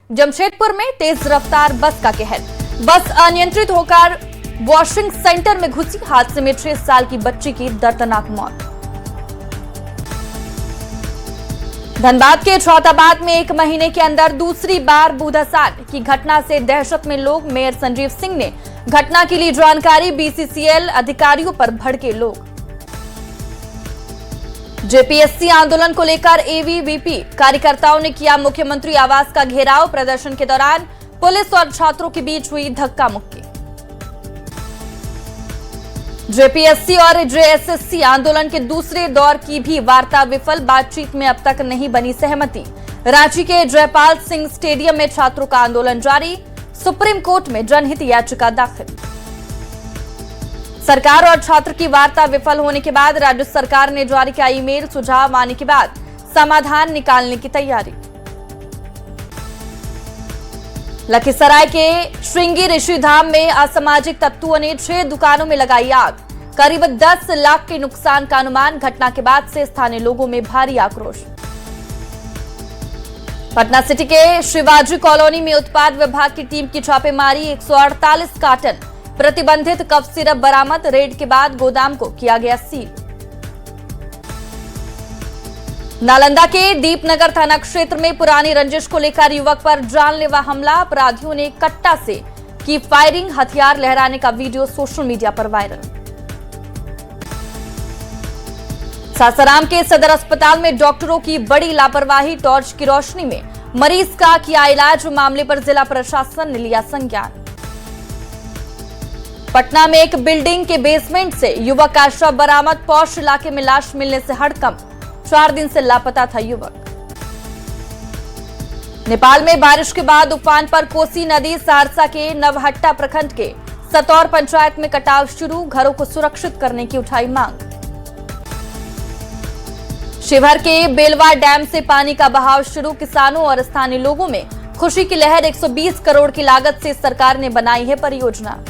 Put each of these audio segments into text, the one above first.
जमशेदपुर में तेज रफ्तार बस का कहर। बस अनियंत्रित होकर वॉशिंग सेंटर में घुसी। हादसे में 6 साल की बच्ची की दर्दनाक मौत। धनबाद के छौताबाद में 1 महीने के अंदर दूसरी बार बूढ़ासान की घटना से दहशत में लोग। मेयर संजीव सिंह ने घटना की ली जानकारी। बीसीसीएल अधिकारियों पर भड़के लोग। जेपीएससी आंदोलन को लेकर एबीवीपी कार्यकर्ताओं ने किया मुख्यमंत्री आवास का घेराव। प्रदर्शन के दौरान पुलिस और छात्रों के बीच हुई धक्का मुक्की। जेपीएससी और जेएसएससी आंदोलन के दूसरे दौर की भी वार्ता विफल। बातचीत में अब तक नहीं बनी सहमति। रांची के जयपाल सिंह स्टेडियम में छात्रों का आंदोलन जारी। सुप्रीम कोर्ट में जनहित याचिका दाखिल। सरकार और छात्र की वार्ता विफल होने के बाद राज्य सरकार ने जारी किया ईमेल। सुझाव आने के बाद समाधान निकालने की तैयारी। लखीसराय के श्रृंगी ऋषिधाम में असामाजिक तत्वों ने 6 दुकानों में लगाई आग। करीब 10 लाख के नुकसान का अनुमान। घटना के बाद से स्थानीय लोगों में भारी आक्रोश। पटना सिटी के शिवाजी कॉलोनी में उत्पाद विभाग की टीम की छापेमारी। 148 कार्टन प्रतिबंधित कफ सिरप बरामद। रेड के बाद गोदाम को किया गया सील। नालंदा के दीपनगर थाना क्षेत्र में पुरानी रंजिश को लेकर युवक पर जानलेवा हमला। अपराधियों ने कट्टा से की फायरिंग। हथियार लहराने का वीडियो सोशल मीडिया पर वायरल। सासाराम के सदर अस्पताल में डॉक्टरों की बड़ी लापरवाही। टॉर्च की रोशनी में मरीज का किया इलाज। मामले पर जिला प्रशासन ने लिया संज्ञान। पटना में एक बिल्डिंग के बेसमेंट से युवक का शव बरामद। पौष इलाके में लाश मिलने से हड़कंप। 4 दिन से लापता था युवक। नेपाल में बारिश के बाद उफान पर कोसी नदी। सहरसा के नवहट्टा प्रखंड के सतौर पंचायत में कटाव शुरू। घरों को सुरक्षित करने की उठाई मांग। शिवहर के बेलवा डैम से पानी का बहाव शुरू। किसानों और स्थानीय लोगों में खुशी की लहर। 120 करोड़ की लागत से सरकार ने बनाई है परियोजना।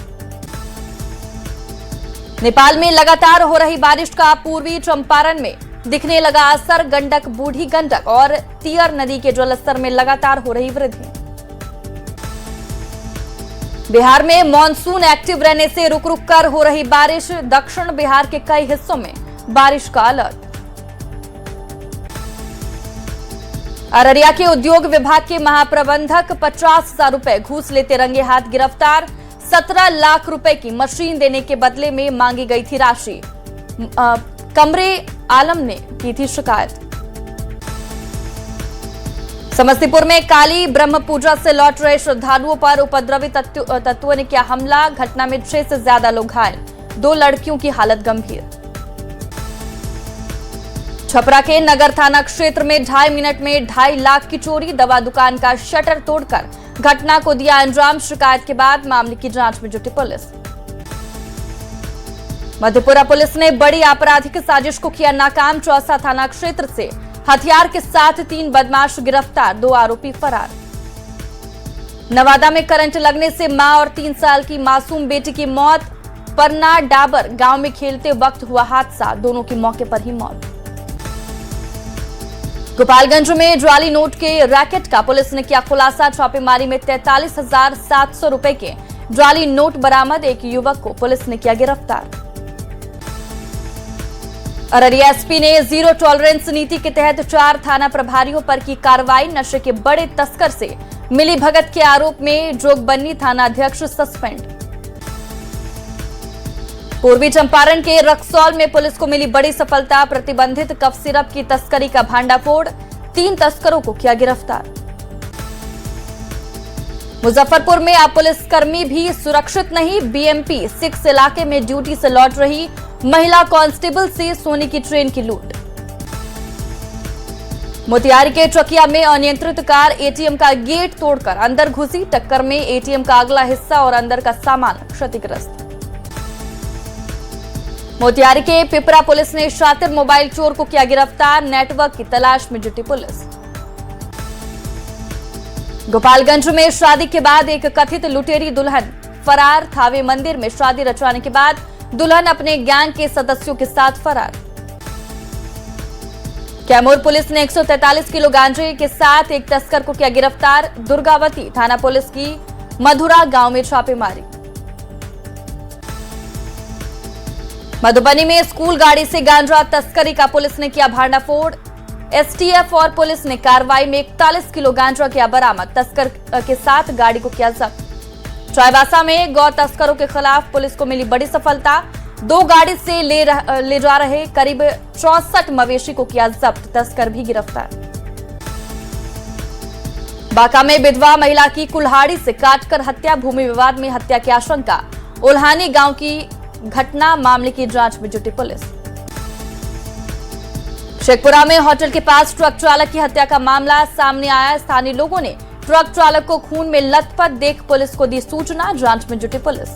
नेपाल में लगातार हो रही बारिश का पूर्वी चंपारण में दिखने लगा असर। गंडक, बूढ़ी गंडक और तियर नदी के जलस्तर में लगातार हो रही वृद्धि। बिहार में मॉनसून एक्टिव रहने से रुक रुक कर हो रही बारिश। दक्षिण बिहार के कई हिस्सों में बारिश का अलर्ट। अररिया के उद्योग विभाग के महाप्रबंधक 50,000 रुपए घूस लेते रंगे हाथ गिरफ्तार। 17 लाख रुपए की मशीन देने के बदले में मांगी गई थी राशि। कमरे आलम ने की थी शिकायत। समस्तीपुर में काली ब्रह्म पूजा से लौट रहे श्रद्धालुओं पर उपद्रवी तत्वों ने किया हमला। घटना में 6 से ज्यादा लोग घायल। 2 लड़कियों की हालत गंभीर। छपरा के नगर थाना क्षेत्र में 2.5 मिनट में 2.5 लाख की चोरी। दवा दुकान का शटर तोड़कर घटना को दिया अंजाम। शिकायत के बाद मामले की जांच में जुटी पुलिस। मधेपुरा पुलिस ने बड़ी आपराधिक साजिश को किया नाकाम। चौसा थाना क्षेत्र से हथियार के साथ 3 बदमाश गिरफ्तार। 2 आरोपी फरार। नवादा में करंट लगने से मां और 3 साल की मासूम बेटी की मौत। परना डाबर गांव में खेलते वक्त हुआ हादसा। दोनों की मौके पर ही मौत। गोपालगंज में जाली नोट के रैकेट का पुलिस ने किया खुलासा। छापेमारी में 43,700 रुपए के जाली नोट बरामद। एक युवक को पुलिस ने किया गिरफ्तार। अररिया एसपी ने जीरो टॉलरेंस नीति के तहत 4 थाना प्रभारियों पर की कार्रवाई। नशे के बड़े तस्कर से मिली भगत के आरोप में जोगबन्नी थाना अध्यक्ष सस्पेंड। पूर्वी चंपारण के रक्सौल में पुलिस को मिली बड़ी सफलता। प्रतिबंधित कफ सिरप की तस्करी का भांडाफोड़। 3 तस्करों को किया गिरफ्तार। मुजफ्फरपुर में अब पुलिसकर्मी भी सुरक्षित नहीं। बीएमपी 6 इलाके में ड्यूटी से लौट रही महिला कांस्टेबल से सोने की ट्रेन की लूट। मोतिहारी के चकिया में अनियंत्रित कार एटीएम का गेट तोड़कर अंदर घुसी। टक्कर में एटीएम का अगला हिस्सा और अंदर का सामान क्षतिग्रस्त। मोतिहारी के पिपरा पुलिस ने शातिर मोबाइल चोर को किया गिरफ्तार। नेटवर्क की तलाश में जुटी पुलिस। गोपालगंज में शादी के बाद एक कथित लुटेरी दुल्हन फरार। थावे मंदिर में शादी रचवाने के बाद दुल्हन अपने गैंग के सदस्यों के साथ फरार। कैमूर पुलिस ने 143 किलो गांजे के साथ एक तस्कर को किया गिरफ्तार। दुर्गावती थाना पुलिस की मधुरा गांव में छापेमारी। मधुबनी में स्कूल गाड़ी से गांजा तस्करी का पुलिस ने किया भांडाफोड़। एसटीएफ और पुलिस ने कार्रवाई में 41 किलो गांजा किया बरामद। तस्कर के साथ गाड़ी को किया जब्त। चाईबासा में गौ तस्करों के खिलाफ पुलिस को मिली बड़ी सफलता। 2 गाड़ी से ले जा रहे करीब 64 मवेशी को किया जब्त। तस्कर भी गिरफ्तार। बांका में विधवा महिला की कुल्हाड़ी से काटकर हत्या। भूमि विवाद में हत्या की आशंका। उल्हानी गांव की घटना। मामले की जांच में जुटी पुलिस। शेखपुरा में होटल के पास ट्रक चालक की हत्या का मामला सामने आया। स्थानीय लोगों ने ट्रक चालक को खून में लथपथ देख पुलिस को दी सूचना। जांच में जुटी पुलिस।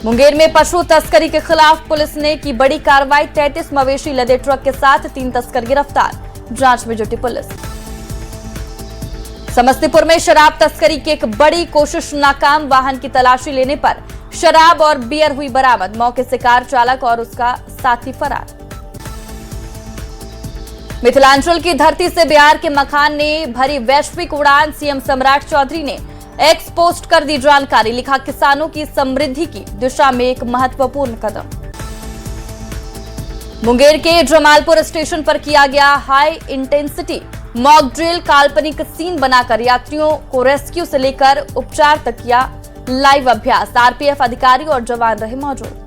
मुंगेर में पशु तस्करी के खिलाफ पुलिस ने की बड़ी कार्रवाई। 33 मवेशी लदे ट्रक के साथ 3 तस्कर गिरफ्तार। जांच में जुटी पुलिस। समस्तीपुर में शराब तस्करी की एक बड़ी कोशिश नाकाम। वाहन की तलाशी लेने पर शराब और बियर हुई बरामद। मौके से कार चालक और उसका साथी फरार। मिथिलांचल की धरती से बिहार के मखान ने भरी वैश्विक उड़ान। सीएम सम्राट चौधरी ने एक्स पोस्ट कर दी जानकारी। लिखा, किसानों की समृद्धि की दिशा में एक महत्वपूर्ण कदम। मुंगेर के जमालपुर स्टेशन पर किया गया हाई इंटेंसिटी मॉक ड्रिल। काल्पनिक सीन बनाकर यात्रियों को रेस्क्यू से लेकर उपचार तक किया लाइव अभ्यास। आरपीएफ अधिकारी और जवान रहे मौजूद।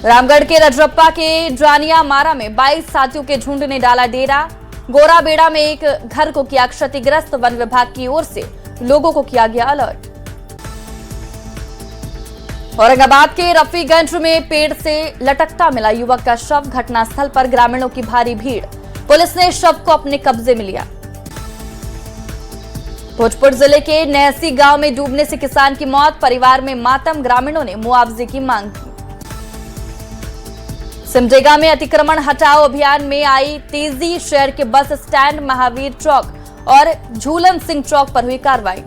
रामगढ़ के रजरप्पा के जानिया मारा में 22 हाथियों के झुंड ने डाला डेरा। गोराबेड़ा में एक घर को किया क्षतिग्रस्त। वन विभाग की ओर से लोगों को किया गया अलर्ट। औरंगाबाद के रफीगंज में पेड़ से लटकता मिला युवक का शव। घटनास्थल पर ग्रामीणों की भारी भीड़। पुलिस ने शव को अपने कब्जे में लिया। भोजपुर जिले के नहसी गांव में डूबने से किसान की मौत। परिवार में मातम। ग्रामीणों ने मुआवजे की मांग की। सिमडेगा में अतिक्रमण हटाओ अभियान में आई तेजी। शहर के बस स्टैंड, महावीर चौक और झूलन सिंह चौक पर हुई कार्रवाई।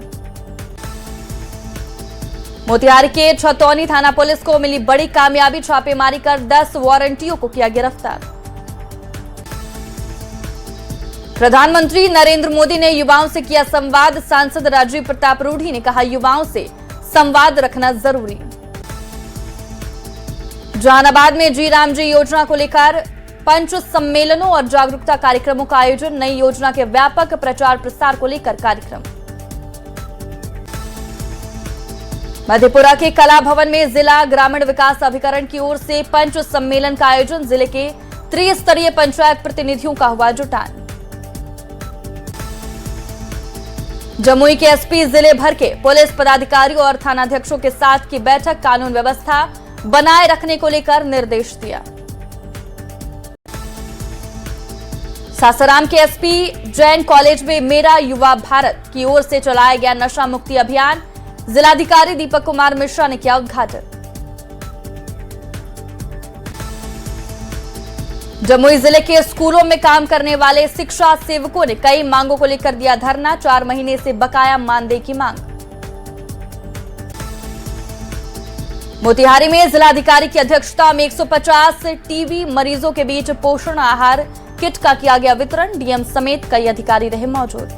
मोतिहारी के छतौनी थाना पुलिस को मिली बड़ी कामयाबी। छापेमारी कर 10 वारंटियों को किया गिरफ्तार। प्रधानमंत्री नरेंद्र मोदी ने युवाओं से किया संवाद। सांसद राजीव प्रताप रूढ़ी ने कहा, युवाओं से संवाद रखना जरूरी। जहानाबाद में जी राम जी योजना को लेकर पंच सम्मेलनों और जागरूकता कार्यक्रमों का आयोजन। नई योजना के व्यापक प्रचार प्रसार को लेकर कार्यक्रम। मधेपुरा के कला भवन में जिला ग्रामीण विकास अभिकरण की ओर से पंच सम्मेलन का आयोजन। जिले के त्रिस्तरीय पंचायत प्रतिनिधियों का हुआ जुटान। जमुई के एसपी जिले भर के पुलिस पदाधिकारियों और थानाध्यक्षों के साथ की बैठक। कानून व्यवस्था बनाए रखने को लेकर निर्देश दिया। सासाराम के एसपी जैन कॉलेज में मेरा युवा भारत की ओर से चलाया गया नशा मुक्ति अभियान। जिलाधिकारी दीपक कुमार मिश्रा ने किया उद्घाटन। जमुई जिले के स्कूलों में काम करने वाले शिक्षा सेवकों ने कई मांगों को लेकर दिया धरना। 4 महीने से बकाया मानदेय की मांग। मोतिहारी में जिलाधिकारी की अध्यक्षता में 150 टीबी मरीजों के बीच पोषण आहार किट का किया गया वितरण। डीएम समेत कई अधिकारी रहे मौजूद।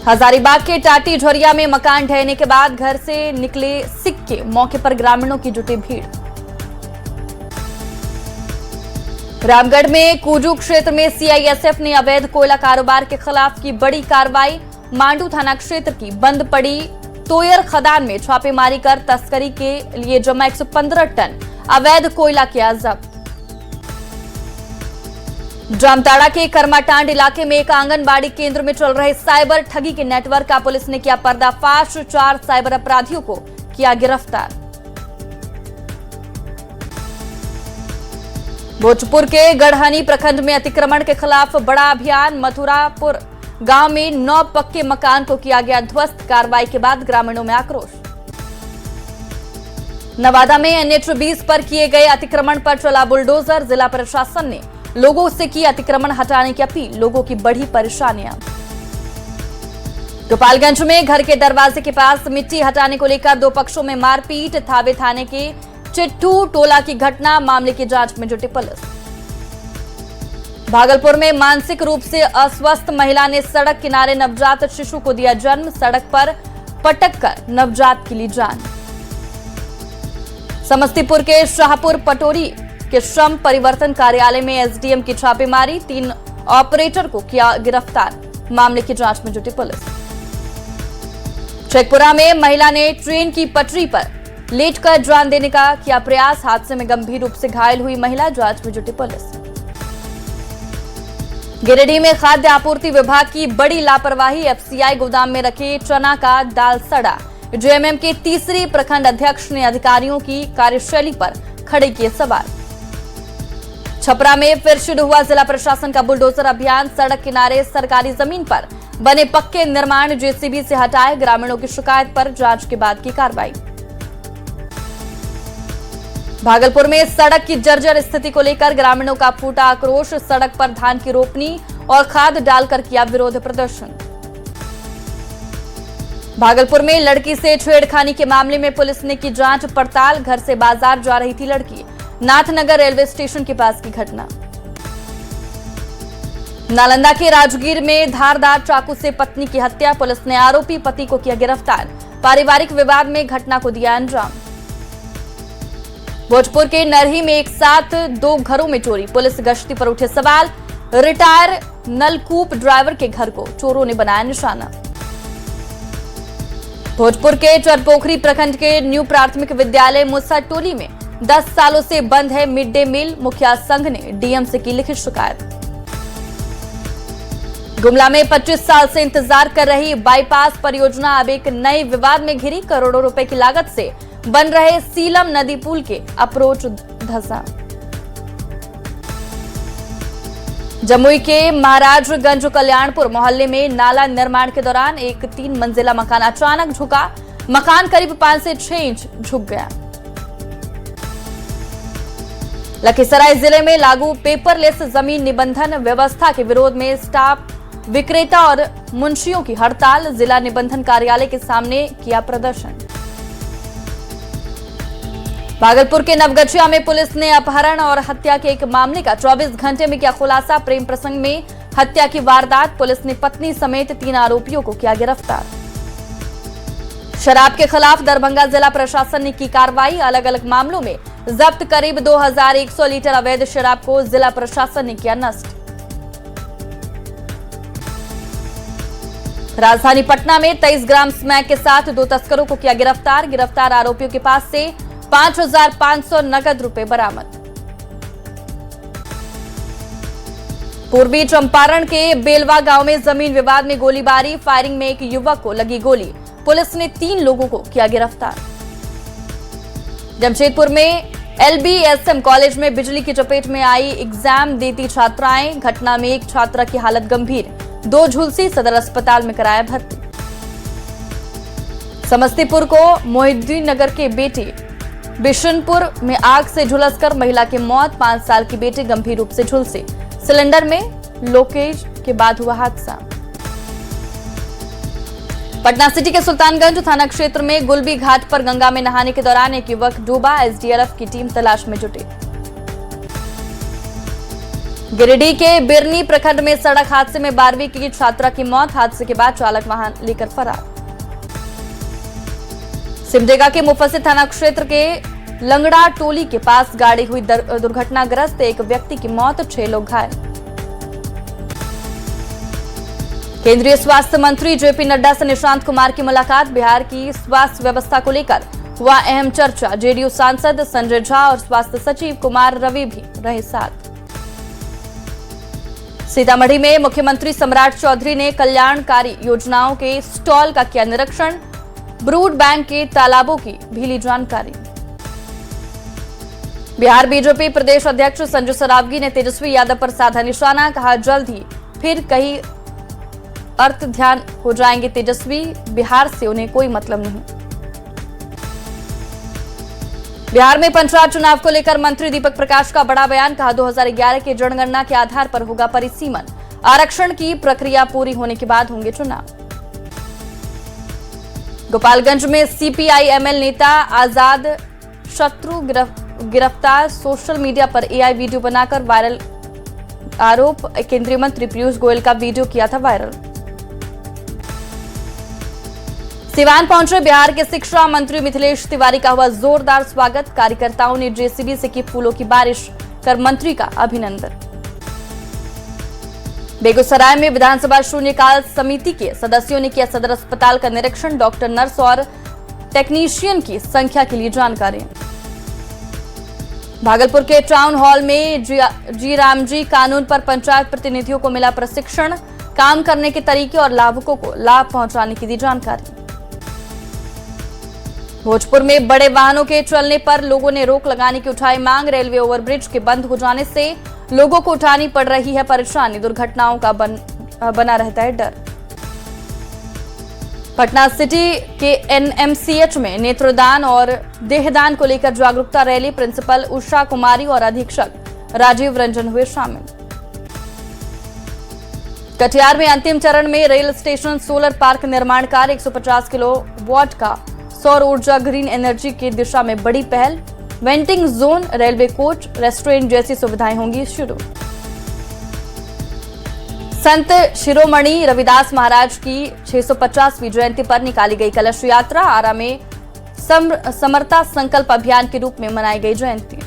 हजारीबाग के टाटी झोरिया में मकान ढहने के बाद घर से निकले सिक्के। मौके पर ग्रामीणों की जुटी भीड़। रामगढ़ में कूजू क्षेत्र में सीआईएसएफ ने अवैध कोयला कारोबार के खिलाफ की बड़ी कार्रवाई। मांडू थाना क्षेत्र की बंद पड़ी तोयर खदान में छापेमारी कर तस्करी के लिए जमा 115 टन अवैध कोयला किया जब्त। जामताड़ा के कर्माटांड इलाके में एक आंगनबाड़ी केंद्र में चल रहे साइबर ठगी के नेटवर्क का पुलिस ने किया पर्दाफाश। 4 साइबर अपराधियों को किया गिरफ्तार। भोजपुर के गढ़हनी प्रखंड में अतिक्रमण के खिलाफ बड़ा अभियान। मथुरापुर गांव में 9 पक्के मकान को किया गया ध्वस्त। कार्रवाई के बाद ग्रामीणों में आक्रोश। नवादा में NH-20 पर किए गए अतिक्रमण पर चला बुलडोजर। जिला प्रशासन ने लोगों से की अतिक्रमण हटाने की अपील। लोगों की बढ़ी परेशानियां। गोपालगंज में घर के दरवाजे के पास मिट्टी हटाने को लेकर 2 पक्षों में मारपीट। थावे थाने के चिट्ठू टोला की घटना, मामले की जांच में जुटी पुलिस। भागलपुर में मानसिक रूप से अस्वस्थ महिला ने सड़क किनारे नवजात शिशु को दिया जन्म, सड़क पर पटक कर नवजात की ली जान। समस्तीपुर के शाहपुर पटोरी के श्रम परिवर्तन कार्यालय में एसडीएम की छापेमारी, 3 ऑपरेटर को किया गिरफ्तार, मामले की जांच में जुटी पुलिस। शेखपुरा में महिला ने ट्रेन की पटरी पर लेटकर जान देने का किया प्रयास, हादसे में गंभीर रूप से घायल हुई महिला, जांच में जुटी पुलिस। गिरिडीह में खाद्य आपूर्ति विभाग की बड़ी लापरवाही, एफसीआई गोदाम में रखे चना का दाल सड़ा, जेएमएम के तीसरे प्रखंड अध्यक्ष ने अधिकारियों की कार्यशैली पर खड़े किए सवाल। छपरा में फिर शुरू हुआ जिला प्रशासन का बुलडोजर अभियान, सड़क किनारे सरकारी जमीन पर बने पक्के निर्माण जेसीबी से हटाए, ग्रामीणों की शिकायत पर जांच के बाद की कार्रवाई। भागलपुर में सड़क की जर्जर स्थिति को लेकर ग्रामीणों का फूटा आक्रोश, सड़क पर धान की रोपनी और खाद डालकर किया विरोध प्रदर्शन। भागलपुर में लड़की से छेड़खानी के मामले में पुलिस ने की जांच पड़ताल, घर से बाजार जा रही थी लड़की, नाथनगर रेलवे स्टेशन के पास की घटना। नालंदा के राजगीर में धारदार चाकू से पत्नी की हत्या, पुलिस ने आरोपी पति को किया गिरफ्तार, पारिवारिक विवाद में घटना को दिया अंजाम। भोजपुर के नरही में एक साथ 2 घरों में चोरी, पुलिस गश्ती पर उठे सवाल, रिटायर नलकूप ड्राइवर के घर को चोरों ने बनाया निशाना। भोजपुर के चरपोखरी प्रखंड के न्यू प्राथमिक विद्यालय मुस्सा टोली में 10 सालों से बंद है मिड डे मील, मुखिया संघ ने डीएम से की लिखित शिकायत। गुमला में 25 साल से इंतजार कर रही बाईपास परियोजना अब एक नए विवाद में घिरी, करोड़ों रुपए की लागत से बन रहे सीलम नदी पुल के अप्रोच धंसा। जमुई के महाराजगंज कल्याणपुर मोहल्ले में नाला निर्माण के दौरान एक 3 मंजिला मकान अचानक झुका, मकान करीब 5 से 6 इंच झुक गया। लखीसराय जिले में लागू पेपरलेस जमीन निबंधन व्यवस्था के विरोध में स्टाफ विक्रेता और मुंशियों की हड़ताल, जिला निबंधन कार्यालय के सामने किया प्रदर्शन। भागलपुर के नवगछिया में पुलिस ने अपहरण और हत्या के एक मामले का 24 घंटे में किया खुलासा, प्रेम प्रसंग में हत्या की वारदात, पुलिस ने पत्नी समेत 3 आरोपियों को किया गिरफ्तार। शराब के खिलाफ दरभंगा जिला प्रशासन ने की कार्रवाई, अलग अलग मामलों में जब्त करीब 2100 लीटर अवैध शराब को जिला प्रशासन ने किया नष्ट। राजधानी पटना में 23 ग्राम स्मैक के साथ 2 तस्करों को किया गिरफ्तार, गिरफ्तार आरोपियों के पास से 5500 नकद रुपए बरामद। पूर्वी चंपारण के बेलवा गांव में जमीन विवाद में गोलीबारी, फायरिंग में एक युवक को लगी गोली, पुलिस ने 3 लोगों को किया गिरफ्तार। जमशेदपुर में एलबीएसएम कॉलेज में बिजली की चपेट में आई एग्जाम देती छात्राएं, घटना में एक छात्रा की हालत गंभीर, 2 झुलसी सदर अस्पताल में कराया भर्ती। समस्तीपुर को मोहिद्दीन नगर के बेटे बिशनपुर में आग से झुलसकर महिला की मौत, 5 साल की बेटी गंभीर रूप से झुलसी, सिलेंडर में लीकेज के बाद हुआ हादसा। पटना सिटी के सुल्तानगंज थाना क्षेत्र में गुलबी घाट पर गंगा में नहाने के दौरान एक युवक डूबा, एसडीआरएफ की टीम तलाश में जुटी। गिरिडीह के बिरनी प्रखंड में सड़क हादसे में 12वीं की छात्रा की मौत, हादसे के बाद चालक वाहन लेकर फरार। सिमडेगा के मुफस्सिल थाना क्षेत्र के लंगड़ा टोली के पास गाड़ी हुई दुर्घटनाग्रस्त, एक व्यक्ति की मौत, 6 लोग घायल। केंद्रीय स्वास्थ्य मंत्री जेपी नड्डा से निशांत कुमार की मुलाकात, बिहार की स्वास्थ्य व्यवस्था को लेकर हुआ अहम चर्चा, जेडीयू सांसद संजय झा और स्वास्थ्य सचिव कुमार रवि भी रहे साथ। सीतामढ़ी में मुख्यमंत्री सम्राट चौधरी ने कल्याणकारी योजनाओं के स्टॉल का किया निरीक्षण, ब्रूड बैंक के तालाबों की भी ली जानकारी। बिहार बीजेपी प्रदेश अध्यक्ष संजय सरावगी ने तेजस्वी यादव पर साधा निशाना, कहा जल्द ही फिर कहीं अर्थ ध्यान हो जाएंगे तेजस्वी, बिहार से उन्हें कोई मतलब नहीं। बिहार में पंचायत चुनाव को लेकर मंत्री दीपक प्रकाश का बड़ा बयान, कहा 2011 की जनगणना के आधार पर होगा परिसीमन, आरक्षण की प्रक्रिया पूरी होने के बाद होंगे चुनाव। गोपालगंज में सीपीआई एमएल नेता आजाद शत्रु गिरफ्तार, सोशल मीडिया पर एआई वीडियो बनाकर वायरल आरोप, केंद्रीय मंत्री पीयूष गोयल का वीडियो किया था वायरल। सिवान पहुंचे बिहार के शिक्षा मंत्री मिथिलेश तिवारी का हुआ जोरदार स्वागत, कार्यकर्ताओं ने जेसीबी से की फूलों की बारिश कर मंत्री का अभिनंदन। बेगूसराय में विधानसभा शून्यकाल समिति के सदस्यों ने किया सदर अस्पताल का निरीक्षण, डॉक्टर, नर्स और टेक्नीशियन की संख्या के लिए जानकारी। भागलपुर के टाउन हॉल में जी रामजी कानून पर पंचायत प्रतिनिधियों को मिला प्रशिक्षण, काम करने के तरीके और लाभुकों को लाभ पहुंचाने की दी जानकारी। भोजपुर में बड़े वाहनों के चलने पर लोगों ने रोक लगाने की उठाई मांग, रेलवे ओवरब्रिज के बंद हो जाने से लोगों को उठानी पड़ रही है परेशानी, दुर्घटनाओं का बना रहता है डर। पटना सिटी के एनएमसीएच में नेत्रदान और देहदान को लेकर जागरूकता रैली, प्रिंसिपल उषा कुमारी और अधीक्षक राजीव रंजन हुए शामिल। कटिहार में अंतिम चरण में रेल स्टेशन सोलर पार्क निर्माण कार्य, 150 किलोवाट का सौर ऊर्जा ग्रीन एनर्जी की दिशा में बड़ी पहल, वेंटिंग जोन, रेलवे कोच, रेस्टोरेंट जैसी सुविधाएं होंगी शुरू। संत शिरोमणि रविदास महाराज की 650वीं जयंती पर निकाली गई कलश यात्रा, आरा में समरता संकल्प अभियान के रूप में मनाई गई जयंती।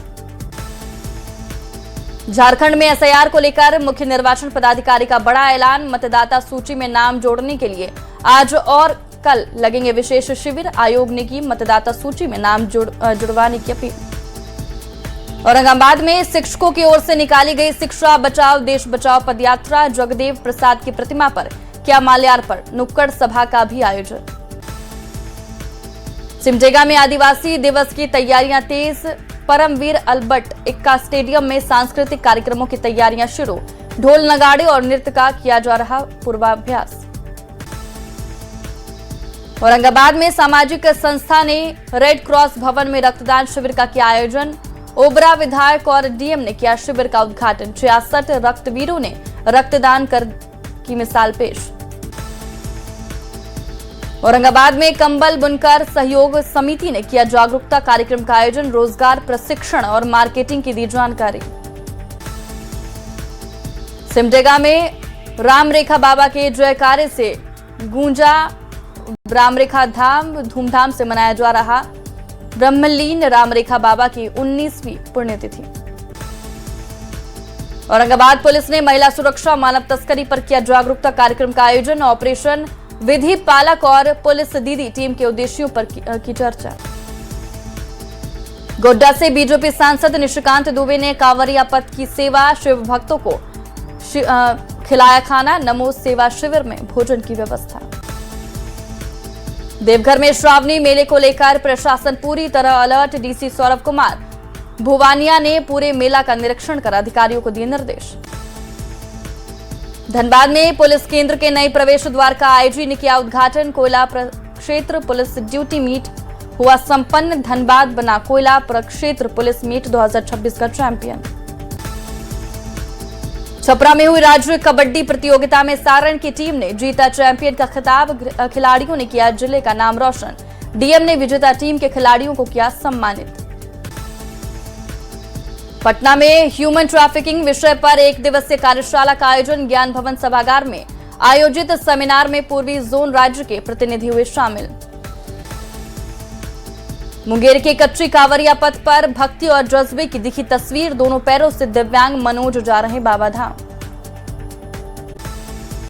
झारखंड में एसआईआर को लेकर मुख्य निर्वाचन पदाधिकारी का बड़ा ऐलान, मतदाता सूची में नाम जोड़ने के लिए आज और कल लगेंगे विशेष शिविर, आयोग ने की मतदाता सूची में नाम जुड़वाने की अपील। औरंगाबाद में शिक्षकों की ओर से निकाली गई शिक्षा बचाओ देश बचाओ पदयात्रा, जगदेव प्रसाद की प्रतिमा पर किया माल्यार्पण, नुक्कड़ सभा का भी आयोजन। सिमडेगा में आदिवासी दिवस की तैयारियां तेज, परमवीर अल्बर्ट एक्का स्टेडियम में सांस्कृतिक कार्यक्रमों की तैयारियां शुरू, ढोल नगाड़े और नृत्य का किया जा रहा पूर्वाभ्यास। औरंगाबाद में सामाजिक संस्था ने रेड क्रॉस भवन में रक्तदान शिविर का किया आयोजन, ओबरा विधायक और डीएम ने किया शिविर का उद्घाटन, 66 रक्तवीरों ने रक्तदान कर की मिसाल पेश। औरंगाबाद में कंबल बुनकर सहयोग समिति ने किया जागरूकता कार्यक्रम का आयोजन, रोजगार प्रशिक्षण और मार्केटिंग की दी जानकारी। सिमडेगा में रामरेखा बाबा के जयकारे से गूंजा रामरेखा धाम, धूमधाम से मनाया जा रहा ब्रह्मलीन रामरेखा बाबा की 19वीं पुण्यतिथि। औरंगाबाद पुलिस ने महिला सुरक्षा मानव तस्करी पर किया जागरूकता कार्यक्रम का आयोजन, ऑपरेशन विधि पालक और पुलिस दीदी टीम के उद्देश्यों पर की चर्चा। गोड्डा से बीजेपी सांसद निशिकांत दुबे ने कांवरिया पथ की सेवा, शिव भक्तों को खिलाया खाना, नमो सेवा शिविर में भोजन की व्यवस्था। देवघर में श्रावणी मेले को लेकर प्रशासन पूरी तरह अलर्ट, डीसी सौरभ कुमार भुवानिया ने पूरे मेला का निरीक्षण कर अधिकारियों को दिए निर्देश। धनबाद में पुलिस केंद्र के नए प्रवेश द्वार का आईजी ने किया उद्घाटन, कोयला प्रक्षेत्र पुलिस ड्यूटी मीट हुआ संपन्न, धनबाद बना कोयला प्रक्षेत्र पुलिस मीट 2026 का चैंपियन। छपरा में हुई राज्य कबड्डी प्रतियोगिता में सारण की टीम ने जीता चैंपियन का खिताब, खिलाड़ियों ने किया जिले का नाम रोशन, डीएम ने विजेता टीम के खिलाड़ियों को किया सम्मानित। पटना में ह्यूमन ट्रैफिकिंग विषय पर एक दिवसीय कार्यशाला का आयोजन, ज्ञान भवन सभागार में आयोजित सेमिनार में पूर्वी जोन राज्य के प्रतिनिधि हुए शामिल। मुंगेर के कच्ची कांवरिया पथ पर भक्ति और जज्बे की दिखी तस्वीर, दोनों पैरों से दिव्यांग मनोज जा रहे बाबा धाम।